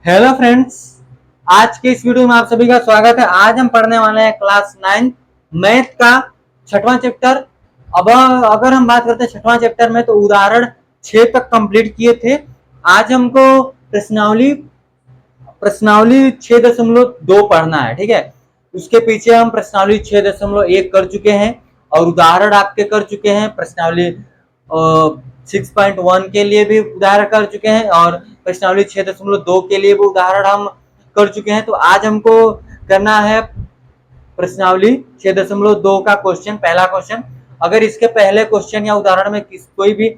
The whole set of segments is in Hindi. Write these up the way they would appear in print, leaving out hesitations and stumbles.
हेलो फ्रेंड्स, आज के इस वीडियो में आप सभी का स्वागत है। आज हम पढ़ने वाले हैं क्लास 9 मैथ का छठवां चैप्टर। अब अगर हम बात करते हैं छठवां चैप्टर में, तो उदाहरण 6 तक कंप्लीट किए थे। आज हमको प्रश्नावली प्रश्नावली 6.2 पढ़ना है, ठीक है। उसके पीछे हम प्रश्नावली 6.1 कर चुके हैं और उदाहरण आपके कर चुके हैं। प्रश्नावली 6.1 के लिए भी उदाहरण कर चुके हैं और प्रश्नावली 6.2 के लिए भी उदाहरण हम कर चुके हैं। तो आज हमको करना है प्रश्नावली 6.2 का क्वेश्चन, पहला क्वेश्चन। अगर इसके पहले क्वेश्चन या उदाहरण में कोई भी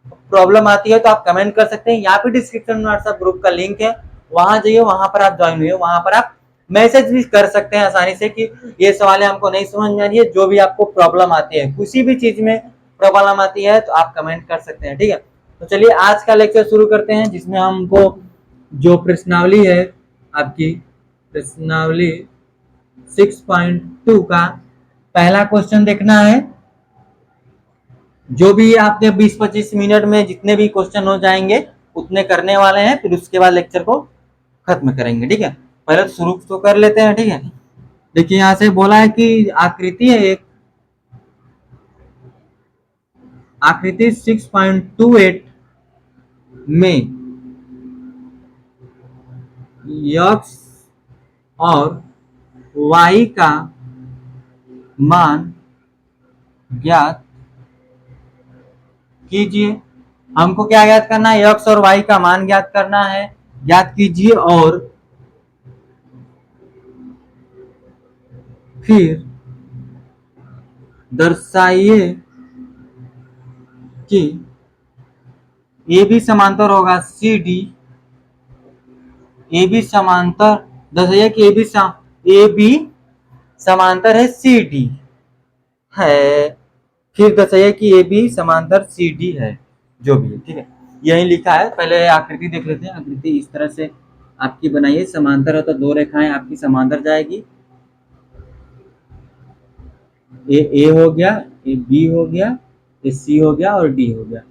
प्रॉब्लम आती है तो आप कमेंट कर सकते हैं। यहाँ पे डिस्क्रिप्शन में व्हाट्सएप ग्रुप का लिंक है, वहां जाइए, वहां पर आप ज्वाइन हुए, वहां पर आप मैसेज भी कर सकते हैं आसानी से कि ये सवाल हमको नहीं समझ में आ रही है। जो भी आपको प्रॉब्लम आती है, किसी भी चीज में प्रॉब्लम आती है तो आप कमेंट कर सकते हैं, ठीक है। तो चलिए आज का लेक्चर शुरू करते हैं, जिसमें हमको जो प्रश्नावली है आपकी प्रश्नावली 6.2 का पहला क्वेश्चन देखना है। जो भी आपके 20-25 मिनट में जितने भी क्वेश्चन हो जाएंगे उतने करने वाले हैं, फिर उसके बाद लेक्चर को खत्म करेंगे, ठीक है। पहले शुरू तो कर लेते हैं, ठीक है। देखिए यहां से बोला है कि आकृति है एक, आकृति 6.28 में x और y का मान ज्ञात कीजिए। हमको क्या ज्ञात करना है? x और y का मान ज्ञात करना है। ज्ञात कीजिए और फिर दर्शाइए कि ए बी समांतर होगा सी डी। ए बी समांतर, दर्शाइए कि ए बी समांतर है सी डी है। फिर दर्शाइए कि ए बी समांतर सी डी है, जो भी है, ठीक है। यही लिखा है। पहले आकृति देख लेते हैं। आकृति इस तरह से आपकी बनाइए। समांतर है तो दो रेखाएं आपकी समांतर जाएगी। ए हो गया, ए बी हो गया, ए सी हो गया और डी हो गया।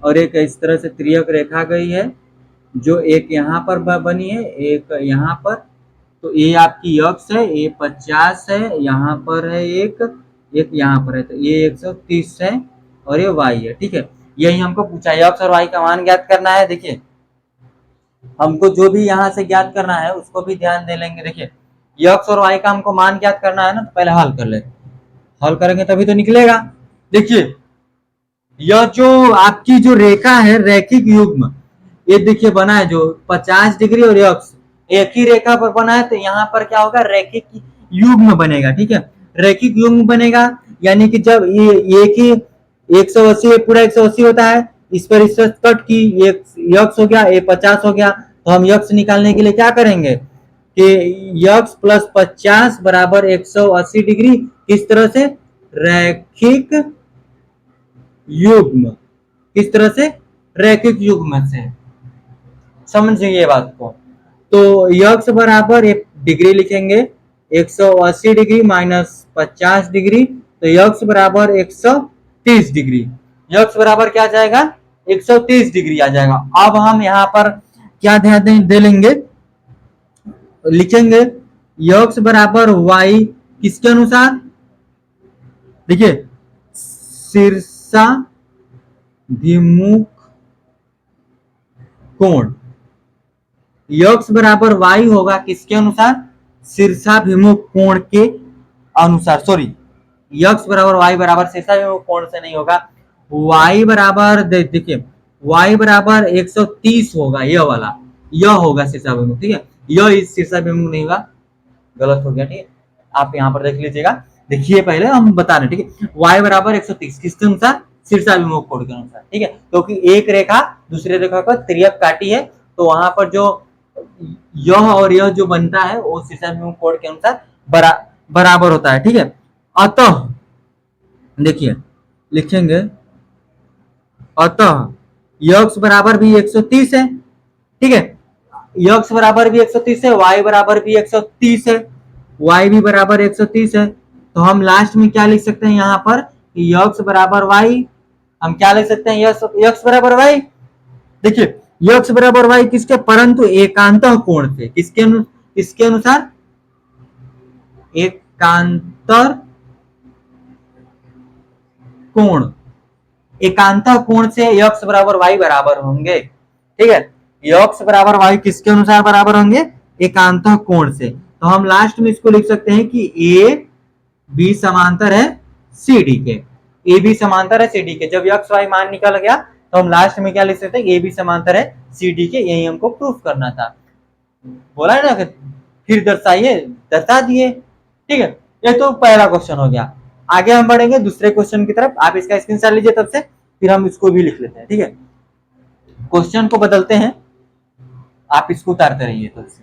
और एक इस तरह से त्रियक रेखा गई है, जो एक यहाँ पर बनी है, एक यहाँ पर। तो ए आपकी x है, ए 50 है, यहाँ पर है एक यहाँ पर है, तो ये 130 है और ये y है, ठीक है। यही हमको पूछा है, x और y का मान ज्ञात करना है। देखिए हमको जो भी यहाँ से ज्ञात करना है उसको भी ध्यान दे लेंगे। देखिए x और y का हमको मान ज्ञात करना है ना, तो पहले हल कर ले। हल करेंगे तभी तो निकलेगा। देखिए यह जो आपकी जो रेखा है, रैखिक युग्म, ये देखिए बना है जो 50 डिग्री और x एक ही रेखा पर बना है, तो यहाँ पर क्या होगा? रैखिक युग्म बनेगा, ठीक है। रैखिक युग्म बनेगा यानी कि जब ये एक ही 180 पूरा 180 होता है, इस पर इससे कट की x हो गया, ये 50 हो गया, तो हम x निकालने के लिए क्या करेंगे कि x प्लस 50 बराबर 180 डिग्री। किस तरह से? रैखिक युग्म। किस तरह से? रैखिक युग्म से। समझिए ये बात को। तो x बराबर एक डिग्री लिखेंगे, 180 डिग्री माइनस 50 डिग्री, तो x बराबर 130 डिग्री। x बराबर क्या जाएगा? 130 डिग्री आ जाएगा। अब हम यहाँ पर क्या ध्यान दे लेंगे, लिखेंगे x बराबर y किसके अनुसार? देखिए शीर्षा भिमुख कोण। x बराबर y होगा किसके अनुसार? शीर्षाभिमुख कोण के अनुसार। सॉरी, x बराबर y बराबर शीर्षाभिमुख कोण से नहीं होगा। y बराबर देखिए y बराबर 130 होगा, यह वाला, यह होगा शीर्षाभिमुख, ठीक है। यह इस शीर्षाभिमुख नहीं होगा, गलत हो गया, ठीक है। आप यहाँ पर देख लीजिएगा। देखिए पहले हम बता रहे, ठीक है। y बराबर 130 किसके अनुसार? शीर्षाभिमुख कोण के अनुसार, ठीक है। क्योंकि एक रेखा दूसरे रेखा का त्रियक काटी है, तो वहां पर जो यह और यह जो बनता है वो शीर्षाभिमुख कोण के अनुसार बराबर होता है, ठीक है। अतः देखिए लिखेंगे, अतः x बराबर भी 130 है, ठीक है। x बराबर भी 130 है, y बराबर भी 130 है, y भी बराबर 130 है। तो हम लास्ट में क्या लिख सकते हैं यहाँ पर कि x बराबर y, हम क्या लिख सकते हैं? x बराबर y। देखिए यक्स बराबर वाई किसके, परंतु एकांतः कोण से, किसके अनुसार, एकांतर कोण, एकांतः कोण से यक्स बराबर वाई बराबर होंगे। ठीक है, यक्स बराबर वाई किसके अनुसार बराबर होंगे, एकांतः कोण से। तो हम लास्ट में इसको लिख सकते हैं कि ए बी समांतर है सी डी के, ए बी समांतर है सी डी के। जब यक्स वाई मान निकल गया तो हम लास्ट में क्या लिख सकते हैं, ए बी समांतर है सी डी के, यही हमको प्रूफ करना था। बोला ना कि फिर दर्शाइए, दर्शा दिए। ठीक है, ये तो पहला क्वेश्चन हो गया। आगे हम बढ़ेंगे दूसरे क्वेश्चन की तरफ, आप इसका स्क्रीनशॉट लीजिए तब से, फिर हम इसको भी लिख लेते हैं। ठीक है, क्वेश्चन को बदलते हैं, आप इसको उतारते रहिए तो इससे।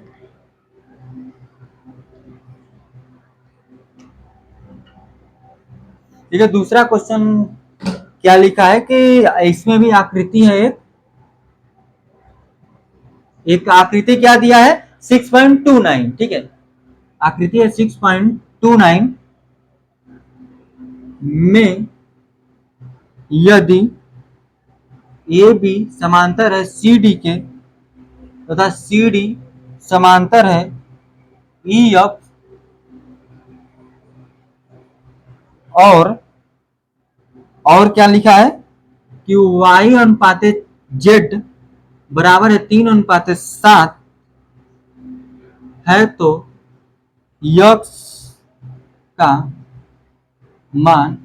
ठीक है, दूसरा क्वेश्चन क्या लिखा है कि इसमें भी आकृति है, एक आकृति क्या दिया है 6.29। ठीक है, आकृति है 6.29 में यदि ए बी समांतर है सी डी के तथा सी डी समांतर है ई एफ, और क्या लिखा है कि y अनुपाते z बराबर है 3:7 है, तो x का मान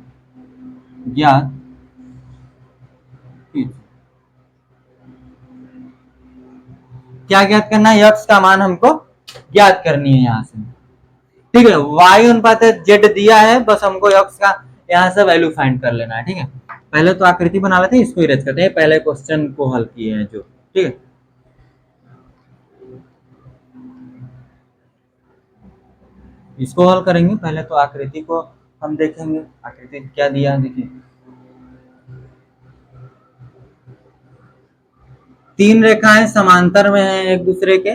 ज्ञात कीजिए। क्या ज्ञात करना है, x का मान हमको ज्ञात करनी है यहां से। ठीक है, y अनुपात z दिया है, बस हमको x का यहां से वैल्यू फाइंड कर लेना है। ठीक है, पहले तो आकृति बना लेते हैं, इसको इरेज करते हैं, पहले क्वेश्चन को हल किए हैं जो। ठीक है, इसको हल करेंगे, पहले तो आकृति को हम देखेंगे, आकृति क्या दिया है देखिए। तीन रेखाएं समांतर में हैं एक दूसरे के,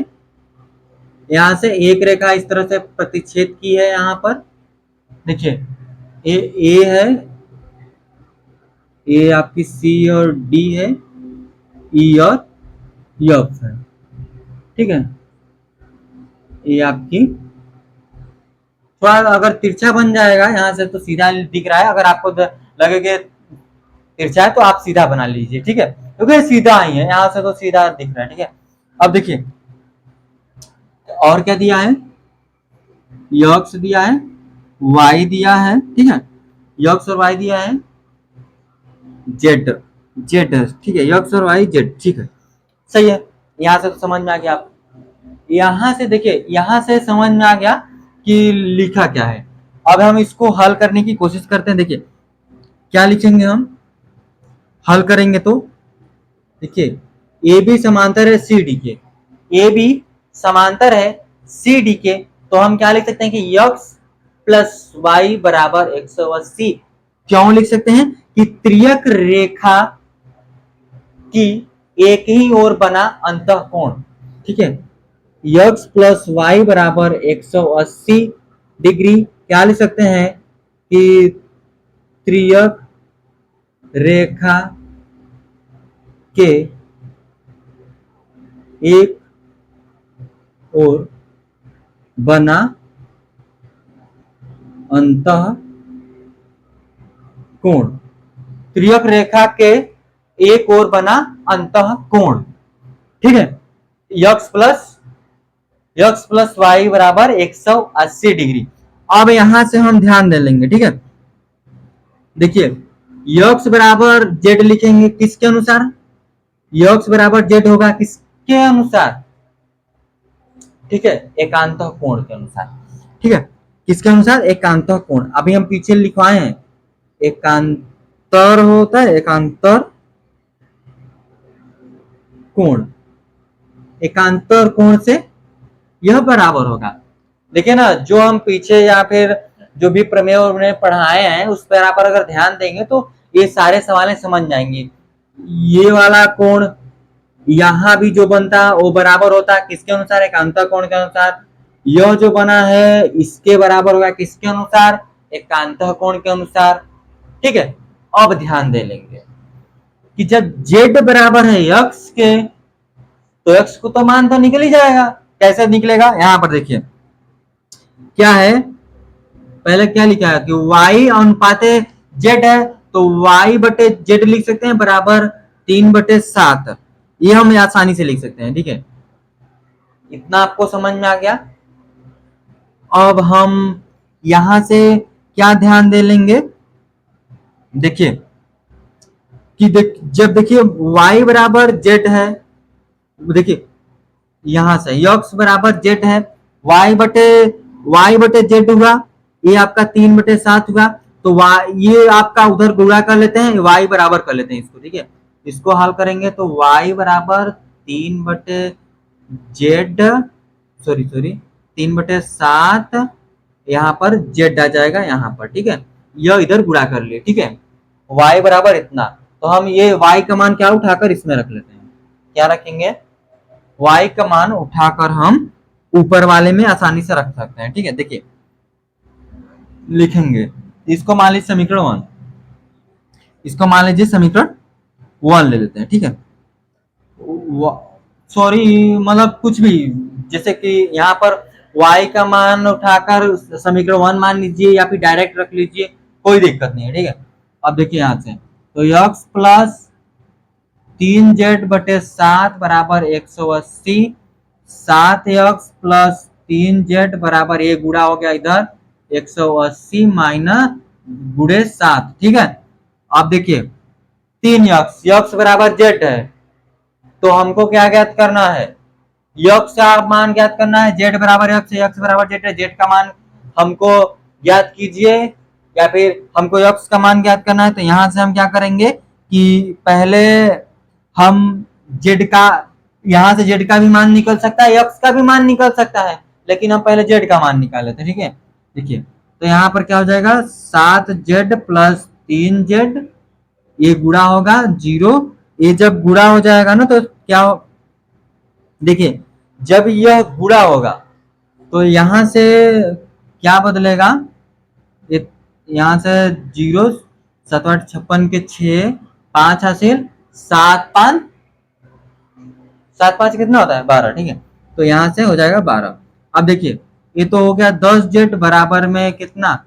यहां से एक रेखा इस तरह से प्रतिच्छेद की है, यहां पर देखिए ए है, ए आपकी सी और डी है, ई और एफ है। ठीक है, ये आपकी थोड़ा अगर तिरछा बन जाएगा यहां से तो सीधा दिख रहा है, अगर आपको लगे कि तिरछा है तो आप सीधा बना लीजिए। ठीक है, क्योंकि सीधा ही है, यहां से तो सीधा दिख रहा है। ठीक है, अब देखिए और क्या दिया है, यक्स दिया है, वाई दिया है। ठीक है, यक्स और वाई दिया है, जेड, जेड। ठीक है, यक्स और वाई जेड। ठीक है, सही है, यहां से तो समझ में आ गया। आप यहां से देखिए, यहां से समझ में आ गया कि लिखा क्या है। अब हम इसको हल करने की कोशिश करते हैं। देखिए क्या लिखेंगे हम, हल करेंगे तो देखिए ए बी समांतर है सी डी के, ए बी समांतर है सी डी के, तो हम क्या लिख सकते हैं कि यक्स प्लस वाई बराबर 180। क्यों लिख सकते हैं कि त्रियक रेखा की एक ही ओर बना अंतःकोण। ठीक है, यक्स प्लस वाई बराबर 180 डिग्री, क्या लिख सकते हैं कि त्रियक रेखा के एक ओर बना अंतःकोण, त्रियक रेखा के एक ओर बना अंतःकोण। ठीक है, यक्स प्लस वाई बराबर 180 डिग्री। अब यहां से हम ध्यान दे लेंगे। ठीक है, देखिए यक्स बराबर जेड लिखेंगे किसके अनुसार, यक्स बराबर जेड होगा किसके अनुसार, ठीक है, एकांत कोण के अनुसार। ठीक है, किसके अनुसार, एकांत कोण। अभी हम पीछे लिखवाए हैं, एकांतर होता है, एकांतर कोण, एकांतर कोण से यह बराबर होगा। देखिए ना, जो हम पीछे या फिर जो भी प्रमेय उन्हें पढ़ाए हैं उस पर आप अगर ध्यान देंगे तो ये सारे सवाल समझ जाएंगे। ये वाला कोण यहां भी जो बनता है वो बराबर होता है किसके अनुसार, एकांतर कोण के अनुसार। यह जो बना है इसके बराबर होगा किसके अनुसार, एकांतर कोण के अनुसार। ठीक है, अब ध्यान दे लेंगे कि जब z बराबर है x के तो x को तो मान तो निकल ही जाएगा। कैसे निकलेगा, यहाँ पर देखिए क्या है, पहले क्या लिखा है कि y अनुपाते z है, तो y बटे z लिख सकते हैं बराबर 3/7। ये हम आसानी से लिख सकते हैं, ठीक है। इतना आपको समझ में आ गया। अब हम यहां से क्या ध्यान दे लेंगे, देखिए कि जब देखिए y बराबर z है, देखिए यहां से x बराबर z है, y बटे z हुआ, ये आपका 3/7 हुआ। तो ये आपका उधर गुणा कर लेते हैं, y बराबर कर लेते हैं इसको, ठीक है। इसको हल करेंगे तो y बराबर 3/z, सॉरी 3/7, यहाँ पर z आ जाएगा यहाँ पर, ठीक है। यह इधर गुणा कर लिए, ठीक है। y बराबर इतना, तो हम ये y का मान क्या उठाकर इसमें रख लेते हैं, क्या रखेंगे, y का मान उठाकर हम ऊपर वाले में आसानी से रख सकते हैं, ठीक है। देखिए लिखेंगे, इसको मान लीजिए समीकरण 1, इसको मान लीजिए समीकरण 1 ले लेते हैं, ठीक है। सॉरी मतलब कुछ भी, जैसे कि यहाँ पर y का मान उठाकर समीकरण 1 मान लीजिए या फिर डायरेक्ट रख लीजिए, कोई दिक्कत नहीं है, ठीक है। अब देखिए यहाँ से तो x प्लस 3z/7 बराबर 180, 7x प्लस 3z बराबर, ये गुणा हो गया इधर 180 माइनस गुणे 7, ठीक है। अब देखिए 3x बराबर z है, तो हमको क्या ज्ञात करना है, x का मान ज्ञात करना है, z बराबर x बराबर z है, z का मान हमको ज्ञात कीजिए, या फिर हमको x का मान ज्ञात करना है। तो यहां से हम क्या करेंगे कि पहले हम z का, यहां से z का भी मान निकल सकता है, x का भी मान निकल सकता है, लेकिन हम पहले z का मान निकाल लेते हैं, ठीक है। देखिए तो यहाँ पर क्या हो जाएगा, 7z प्लस 3z, ये गुणा होगा 0, ये जब गुणा हो जाएगा ना तो क्या हो, देखिए जब यह गुणा होगा तो यहां से क्या बदलेगा, यहां से 0, 7 8 56 के 6, 5 हासिल, 7 5 7 5 कितना होता है 12, ठीक है। तो यहां से हो जाएगा 12। अब देखिए ये तो हो गया 10z बराबर में कितना,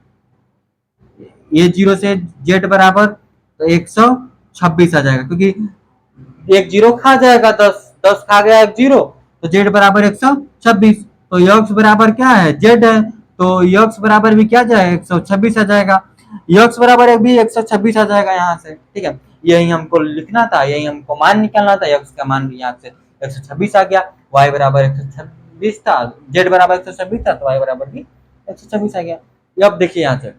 ये 0 से z बराबर तो 126 आ जाएगा, क्योंकि एक जीरो खा जाएगा, 10 खा गया एक जीरो, तो z बराबर 126। तो x बराबर क्या है, z है, तो x बराबर भी क्या जाएगा 126 आ जाएगा, x बराबर भी 126 आ जाएगा यहाँ से, ठीक है। यही हमको लिखना था, यही हमको मान निकालना था, x का मान भी यहाँ से 126 आ गया, y बराबर 126 था, z बराबर 126 था, तो y बराबर भी 126 आ गया। अब देखिए यहाँ से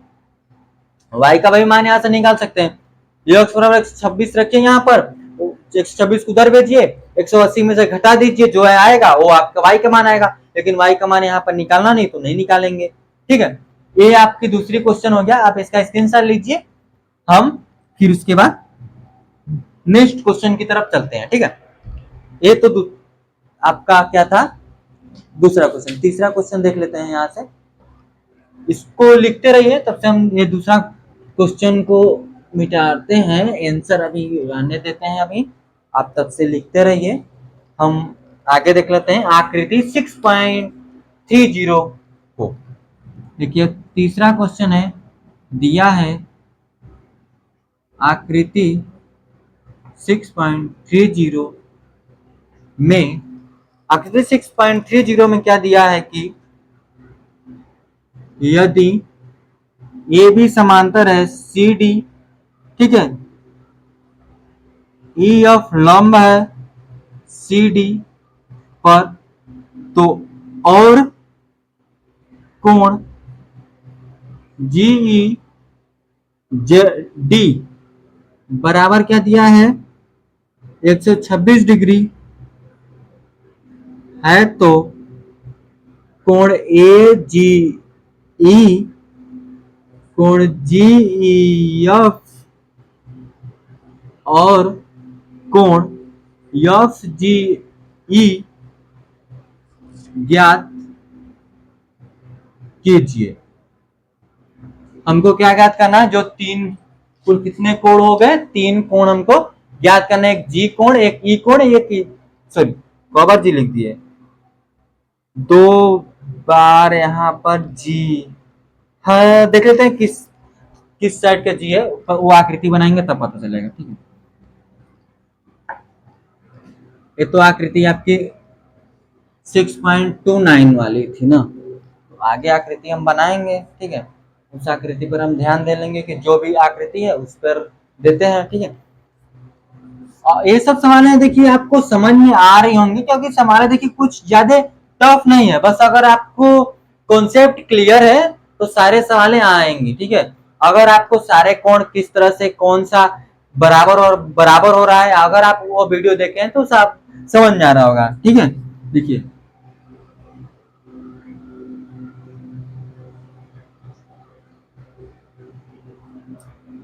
y का भी मान यहाँ से निकाल सकते हैं, x बराबर 126 रखिए, यहाँ पर 126 को उधर भेजिए, 180 में से घटा दीजिए, जो है आएगा वो आपका y का मान आएगा, लेकिन y का मान यहाँ पर निकालना नहीं तो नहीं निकालेंगे, ठीक है। ये आपकी दूसरी क्वेश्चन हो गया, आप इसका स्क्रीनशॉट लीजिए, हम फिर उसके बाद नेक्स्ट क्वेश्चन की तरफ चलते हैं, ठीक है। ये तो आपका क्या था, दूसरा क्वेश्चन। तीसरा क्वेश्चन देख लेते हैं, यहाँ से इसको लिखते रहिए, तब से हम ये दूसरा क्वेश्चन को मिटाते हैं, आंसर अभी रहने देते हैं, अभी आप तब से लिखते रहिए, हम आगे देख लेते हैं आकृति 6.30 को। देखिए तीसरा क्वेश्चन है, दिया है आकृति 6.30 में, आकृति 6.30 में क्या दिया है कि यदि ए बी समांतर है सी डी, ठीक है, ई एफ लंब है सी डी पर, तो और कोण जीई डी बराबर क्या दिया है 126 डिग्री है, तो कोण ए जी ई, कोण जी ई एफ और कोण एफ जी ई ज्ञात कीजिए। हमको क्या ज्ञात करना है, जो तीन, कुल कितने कोण हो गए, 3 कोण हमको ज्ञात करना है, एक जी कोण, एक ई कोण, एक सॉरी बार जी लिख दिए, 2 बार यहाँ पर जी। हाँ देख लेते हैं किस किस साइड का जी है, वो आकृति बनाएंगे तब पता चलेगा। ठीक है, ये तो आकृति आपकी 6.29 वाली थी ना, तो आगे आकृति हम बनाएंगे। ठीक है, उस आकृति पर हम ध्यान दे लेंगे कि जो भी आकृति है उस पर देते हैं। ठीक है, और ये सब सवालें देखिए आपको समझ में आ रही होंगी, क्योंकि सवालें देखिए कुछ ज्यादा टफ नहीं है, बस अगर आपको कॉन्सेप्ट क्लियर है तो सारे सवालें आएंगी। ठीक है, अगर आपको सारे कोण किस तरह से कौन सा बराबर हो रहा है, अगर आप वो वीडियो देखें तो सब समझ में आ रहा होगा। ठीक है, देखिए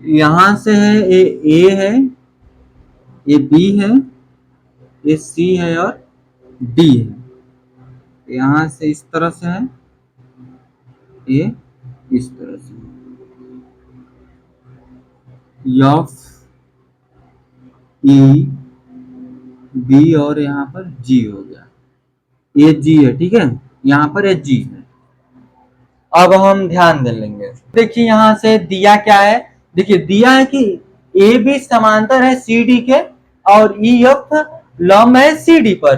यहां से है ए है, ये बी है, ये सी है और डी है। यहां से इस तरह से है, ये इस तरह से एफ ई बी और यहाँ पर जी हो गया, ये जी है। ठीक है, यहाँ पर ये जी है। अब हम ध्यान दे लेंगे, देखिए यहाँ से दिया क्या है, देखिए दिया है कि ए बी समांतर है सी डी के और ई एफ लंब है सी डी पर।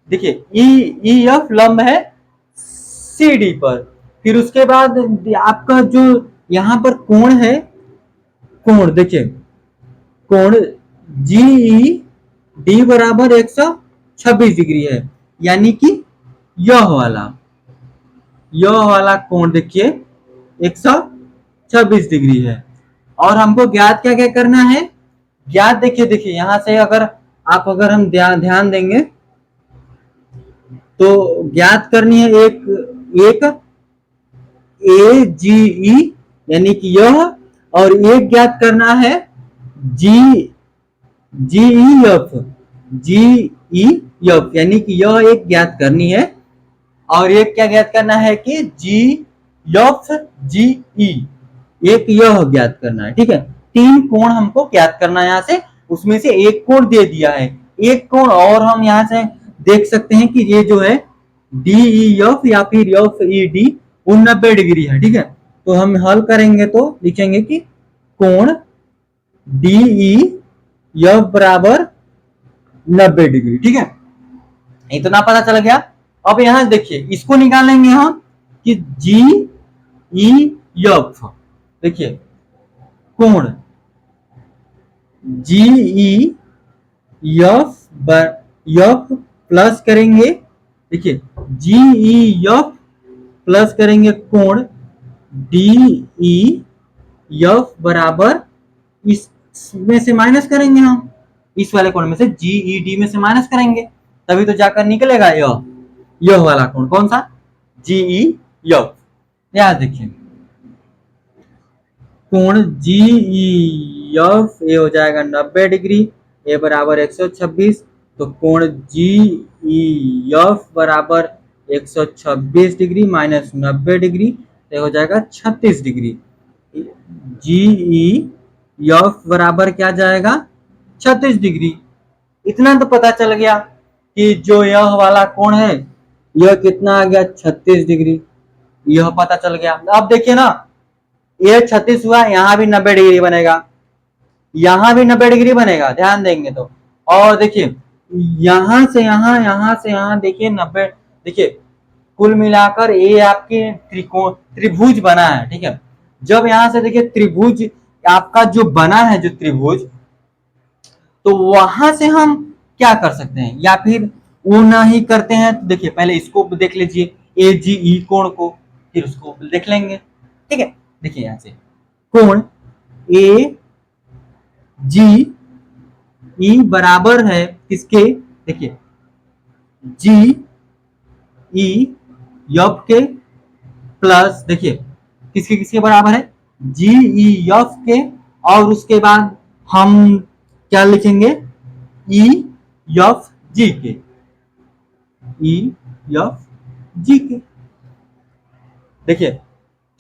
देखिए ई एफ लंब है सी डी पर। फिर उसके बाद आपका जो यहाँ पर कोण है, कोण देखिए, कोण जी ई डी बराबर 126 डिग्री है, यानी कि यह वाला कोण देखिए 126 डिग्री है। और हमको ज्ञात क्या क्या करना है, ज्ञात देखिए यहां से अगर हम ध्यान देंगे तो ज्ञात करनी है एक ए जी ई यानी कि यह, और एक ज्ञात करना है जी जी ई एफ यानी कि यह एक ज्ञात करनी है, और एक क्या ज्ञात करना है कि जी एफ जी ई, एक यह ज्ञात करना है। ठीक है, 3 कोण हमको ज्ञात करना है यहाँ से, उसमें से एक कोण दे दिया है, एक कोण और हम यहाँ से देख सकते हैं कि ये जो है डी ई एफ या फिर एफ ई डी 90 डिग्री है। ठीक है, तो हम हल करेंगे तो लिखेंगे कि कोण डी ई एफ बराबर 90 डिग्री। ठीक है, इतना पता चल गया। अब यहां देखिए इसको निकालेंगे हम कि जी ई एफ, देखिए कोण जी ई एफ प्लस करेंगे, देखिए जी ई एफ प्लस करेंगे कोण डी ई एफ बराबर, इसमें से माइनस करेंगे हम, इस वाले कोण में से जी ई डी में से माइनस करेंगे, तभी तो जाकर निकलेगा यह वाला कोण, कौन सा, जी ई एफ। याद देखिए कोण जी ई एफ ये हो जाएगा 90 डिग्री, ए बराबर 126, तो कोण जी ई एफ बराबर 126 डिग्री माइनस 90 डिग्री, तो हो जाएगा 36 डिग्री। जी ई एफ बराबर क्या जाएगा, 36 डिग्री। इतना तो पता चल गया कि जो यह वाला कोण है यह कितना आ गया, 36 डिग्री, यह पता चल गया। अब देखिए ना, ये 36 हुआ, यहाँ भी 90 डिग्री बनेगा, यहाँ भी 90 डिग्री बनेगा, ध्यान देंगे तो। और देखिए यहां से यहाँ देखिए 90, देखिए कुल मिलाकर ये आपके त्रिभुज बना है। ठीक है, जब यहां से देखिए त्रिभुज आपका जो बना है, जो त्रिभुज, तो वहां से हम क्या कर सकते हैं, या फिर वो ना ही करते हैं तो देखिए पहले इसको देख लीजिए, ए जी ई कोण को, फिर उसको देख लेंगे। ठीक है, देखिए यहां से कोण ए जी ई बराबर है किसके, देखिए जी ई एफ के प्लस, देखिए किसके किसके बराबर है, जी ई एफ के, और उसके बाद हम क्या लिखेंगे, ई एफ जी के, ई एफ जी के। देखिए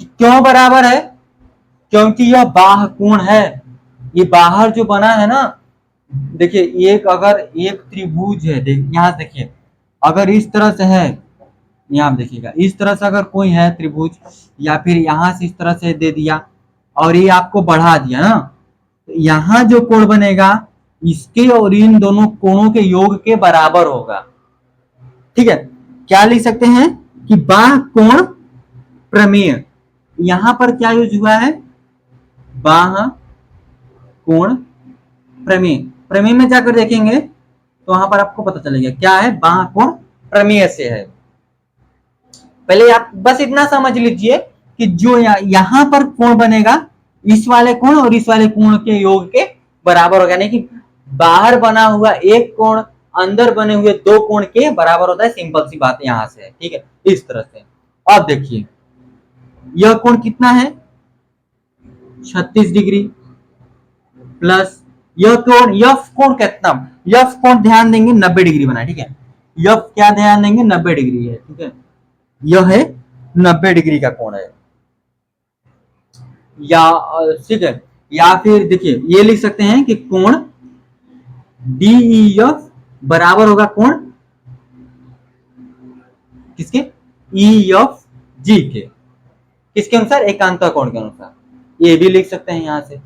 क्यों बराबर है, क्योंकि यह बाह्य कोण है, ये बाहर जो बना है ना, देखिए एक अगर एक त्रिभुज है, यहाँ देखिए अगर इस तरह से है, यहाँ देखिएगा, इस तरह से अगर कोई है त्रिभुज, या फिर यहाँ से इस तरह से दे दिया और ये आपको बढ़ा दिया ना, तो यहाँ जो कोण बनेगा इसके और इन दोनों कोणों के योग के बराबर होगा। ठीक है, क्या लिख सकते हैं कि बाह्य कोण प्रमेय। यहां पर क्या यूज हुआ है, बाह्य कोण प्रमेय। प्रमेय में जाकर देखेंगे तो वहां पर आपको पता चलेगा क्या है, बाह्य कोण प्रमेय से है। पहले आप बस इतना समझ लीजिए कि जो यहां पर कोण बनेगा इस वाले कोण और इस वाले कोण के योग के बराबर होगा, यानी कि बाहर बना हुआ एक कोण अंदर बने हुए दो कोण के बराबर होता है। सिंपल सी बात यहां से है। ठीक है, इस तरह से। अब देखिए यह कोण कितना है, 36 डिग्री प्लस यह कोण, यफ कोण कितना, यफ कोण ध्यान देंगे 90 डिग्री बना है। ठीक है, यफ क्या ध्यान देंगे, 90 डिग्री है। ठीक है, यह है 90 डिग्री का कोण है। या ठीक है, या फिर देखिए ये लिख सकते हैं कि कोण DEF बराबर होगा कोण किसके, EFG के, किसके अनुसार, एकांतर कोण के अनुसार। ये भी लिख सकते हैं यहां से,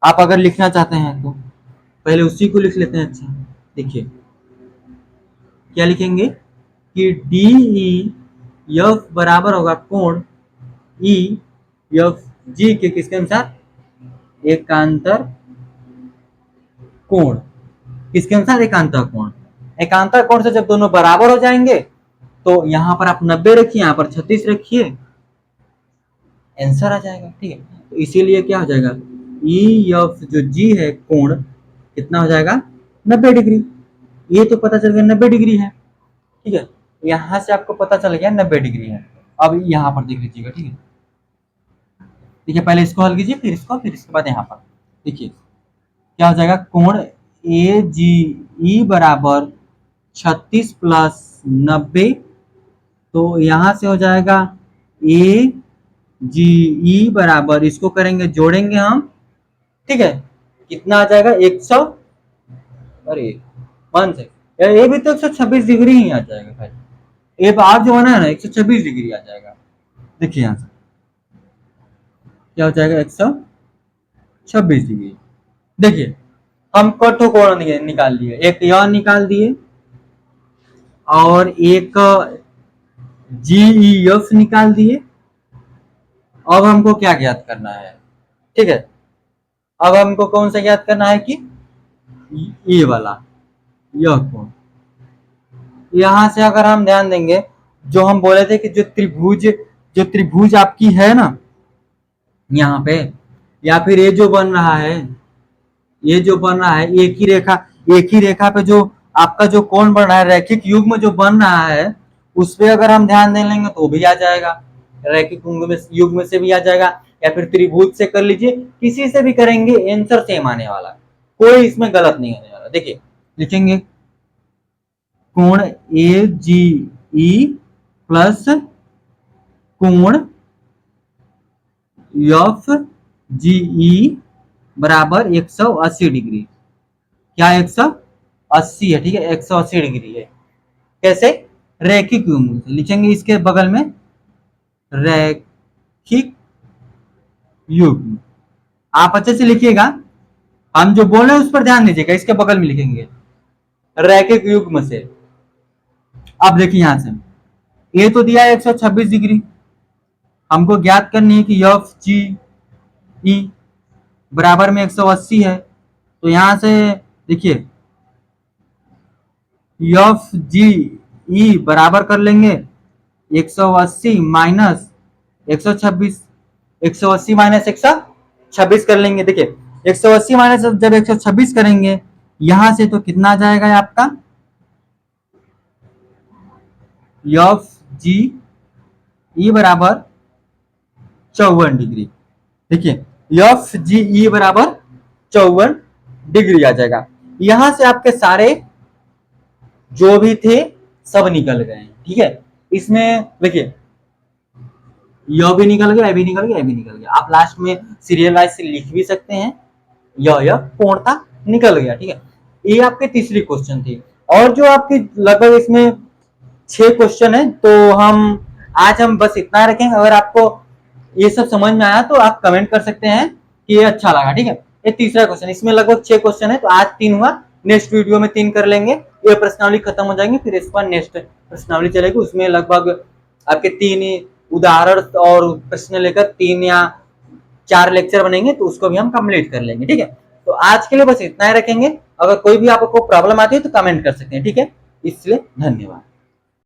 आप अगर लिखना चाहते हैं तो पहले उसी को लिख लेते हैं। अच्छा देखिए क्या लिखेंगे कि DEF बराबर होगा कोण EFG के, किसके अनुसार, एकांतर कोण। किसके अनुसार, एकांतर कोण। एकांतर कोण से जब दोनों बराबर हो जाएंगे तो यहां पर आप 90 रखिए, यहां पर 36 रखिए, आंसर आ जाएगा। ठीक है, तो इसीलिए क्या हो जाएगा, EF जो G है कोण कितना हो जाएगा, 90 डिग्री। ये तो पता चल गया 90 डिग्री है। ठीक है, यहां से आपको पता चल गया 90 डिग्री है। अब यहां पर देख लीजिएगा। ठीक है, देखिए पहले इसको हल कीजिए, फिर इसको, फिर इसके बाद यहाँ पर देखिए क्या हो जाएगा, कोण AGE बराबर 36 प्लस 90, तो यहां से हो जाएगा AGE बराबर, इसको करेंगे जोड़ेंगे हम। ठीक है, कितना आ जाएगा, 100, अरे 1 से ये भी तो 126 डिग्री ही आ जाएगा भाई। ये बार जो बना है ना 126 डिग्री आ जाएगा। देखिए यहां से क्या हो जाएगा, 126 डिग्री। देखिए हम कठो कोण निकाल लिए, एक यह निकाल दिए और एक GEF निकाल दिए। अब हमको क्या ज्ञात करना है, ठीक है, अब हमको कौन सा ज्ञात करना है कि ये वाला, यह कोण। यहां से अगर हम ध्यान देंगे, जो हम बोले थे कि जो त्रिभुज आपकी है ना यहाँ पे, या फिर ये जो बन रहा है, ये जो बन रहा है एक ही रेखा पे जो आपका जो कोण बन रहा है, रैखिक युग्म जो बन रहा है, उस पे अगर हम ध्यान दे लेंगे तो भी आ जाएगा, रैखिक युग्म से भी आ जाएगा, या फिर त्रिभुज से कर लीजिए, किसी से भी करेंगे आंसर सेम आने वाला, कोई इसमें गलत नहीं होने वाला। देखिए लिखेंगे कोण AGE प्लस कोण FGE बराबर 180 डिग्री। क्या 180 है, ठीक है, 180 डिग्री है। कैसे, रैखिक युग्म से लिखेंगे, इसके बगल में रैखिक युग्म। आप अच्छे से लिखिएगा, हम जो बोल रहे हैं उस पर ध्यान दीजिएगा, इसके बगल में लिखेंगे रैखिक युग्म से। अब देखिए यहां से ये तो दिया है 126 डिग्री, हमको ज्ञात करनी है कि FGE बराबर में 180 है। तो यहां से देखिए FGE बराबर कर लेंगे 180 माइनस 126, 180 माइनस 126 कर लेंगे। देखिए 180 माइनस जब 126 करेंगे यहां से तो कितना आ जाएगा आपका, FGE बराबर 54 डिग्री। देखिए FGE बराबर 54 डिग्री आ जाएगा। यहां से आपके सारे जो भी थे सब निकल गए। ठीक है, इसमें देखिए यह भी निकल गया, ये भी निकल गया, ये भी निकल गया। आप लास्ट में सीरियल वाइज से लिख भी सकते हैं, यह पूर्णता निकल गया। ठीक है, ये आपके तीसरी क्वेश्चन थी। और जो आपकी लगभग इसमें 6 क्वेश्चन है, तो आज हम बस इतना रखेंगे। अगर आपको ये सब समझ में आया तो आप कमेंट कर सकते हैं कि ये अच्छा लगा, ठीक है। ये तीसरा क्वेश्चन, इसमें लगभग 6 क्वेश्चन है, तो आज 3 हुआ, नेक्स्ट वीडियो में 3 कर लेंगे। ये प्रश्नावली खत्म हो जाएंगे, फिर इस पर नेक्स्ट प्रश्नावली चलेगी, उसमें लगभग आपके 3 उदाहरण और प्रश्न लेकर 3 या 4 लेक्चर बनेंगे, तो उसको भी हम कंप्लीट कर लेंगे, ठीक है। तो आज के लिए बस इतना ही रखेंगे। अगर कोई भी आपको प्रॉब्लम आती है तो कमेंट कर सकते हैं, ठीक है। इसलिए धन्यवाद।